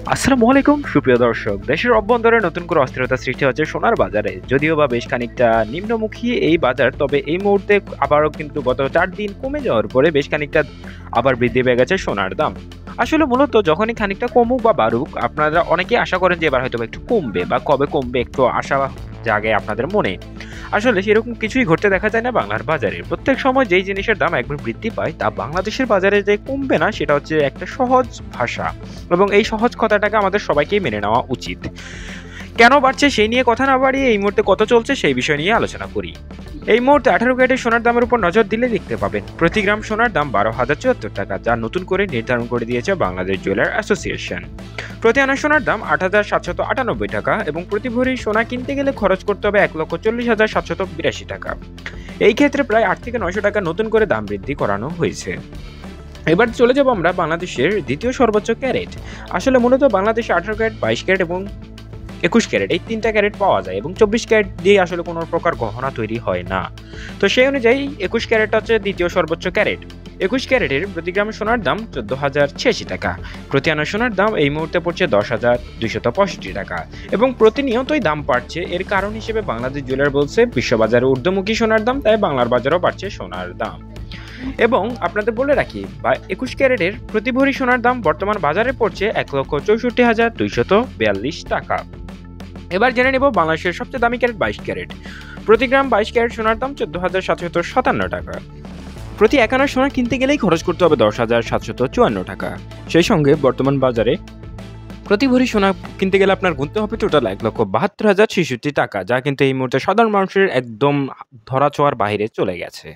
আসসালামু আলাইকুম সুপ্রিয় দর্শক। দেশের অভ্যন্তরে নতুন করে অস্থিরতা সৃষ্টি হচ্ছে সোনার বাজারে। যদিও বা বেশ খানিকটা নিম্নমুখী এই বাজার, তবে এই মুহূর্তে আবারও কিন্তু গত ৪ দিন কমে যাওয়ার পরে বেশ খানিকটা আবার বৃদ্ধি পেয়ে গেছে সোনার দাম। আসলে মূলত যখনই খানিকটা কমুক বা বাড়ুক, আপনারা অনেকেই আশা করেন যে এবার হয়তোবা একটু কমবে বা কবে কমবে একটু আশা জাগে আপনাদের মনে। আসলে সেরকম কিছুই ঘটতে দেখা যায় না বাংলার বাজারে। প্রত্যেক সময় যেই জিনিসের দাম একবার বৃদ্ধি পায় তা বাংলাদেশের বাজারে যে কমবে না সেটা হচ্ছে একটা সহজ ভাষা, এবং এই সহজ কথাটাকে আমাদের সবাইকেই মেনে নেওয়া উচিত। কেন বাড়ছে সেই নিয়ে কথা না বাড়িয়ে এই মুহূর্তে কত চলছে সেই বিষয় নিয়ে আলোচনা করি। এই মুহূর্তে 18 ক্যারেটের সোনার দামের উপর নজর দিলে দেখতে পাবেন প্রতি গ্রাম সোনার দাম 12,074 টাকা, যা নতুন করে নির্ধারণ করে দিয়েছে বাংলাদেশ জুয়েলার অ্যাসোসিয়েশন। প্রতি আনা সোনার দাম 8,798 টাকা এবং প্রতি ভরি সোনা কিনতে গেলে খরচ করতে হবে 1,40,782 টাকা। এই ক্ষেত্রে প্রায় 8 থেকে 900 টাকা নতুন করে দাম বৃদ্ধি করানো হয়েছে। এবার চলে যাব আমরা বাংলাদেশের দ্বিতীয় সর্বোচ্চ ক্যারেট। আসলে মূলত বাংলাদেশে 18 ক্যারেট, 22 ক্যারেট এবং 21 ক্যারেট এই 3টা ক্যারেট পাওয়া যায়, এবং 24 ক্যারেট দিয়ে আসলে কোনো প্রকার গহনা তৈরি হয় না। তো সেই অনুযায়ী 21 ক্যারেট হচ্ছে দ্বিতীয় সর্বোচ্চ ক্যারেট। 21 ক্যারেটের প্রতি গ্রাম সোনার দাম 14,086 টাকা। প্রতি আনা সোনার দাম এই মুহূর্তে পড়ছে 10,265 টাকা এবং প্রতিনিয়তই দাম বাড়ছে। এর কারণ হিসেবে বাংলাদেশ জুয়েলার বলছে বিশ্ববাজারে ঊর্ধ্বমুখী সোনার দাম, তাই বাংলার বাজারেও বাড়ছে সোনার দাম। এবং আপনাদের বলে রাখি, বা 21 ক্যারেটের প্রতি ভরি সোনার দাম বর্তমান বাজারে পড়ছে 1,64,242 টাকা। এবার জেনে নেব বাংলাদেশের সবচেয়ে দামি ক্যারেট 22 ক্যারেট। প্রতি গ্রাম 22 ক্যারেট সোনার দাম 14,757 টাকা। প্রতি 1 আনা সোনা কিনতে গেলেই খরচ করতে হবে 10,754 টাকা। সেই সঙ্গে বর্তমান বাজারে প্রতি ভরি সোনা কিনতে গেলে আপনার গুনতে হবে টোটাল 1,72,066 টাকা, যা কিন্তু এই মুহূর্তে সাধারণ মানুষের একদম ধরা ছোঁয়ার বাইরে চলে গেছে।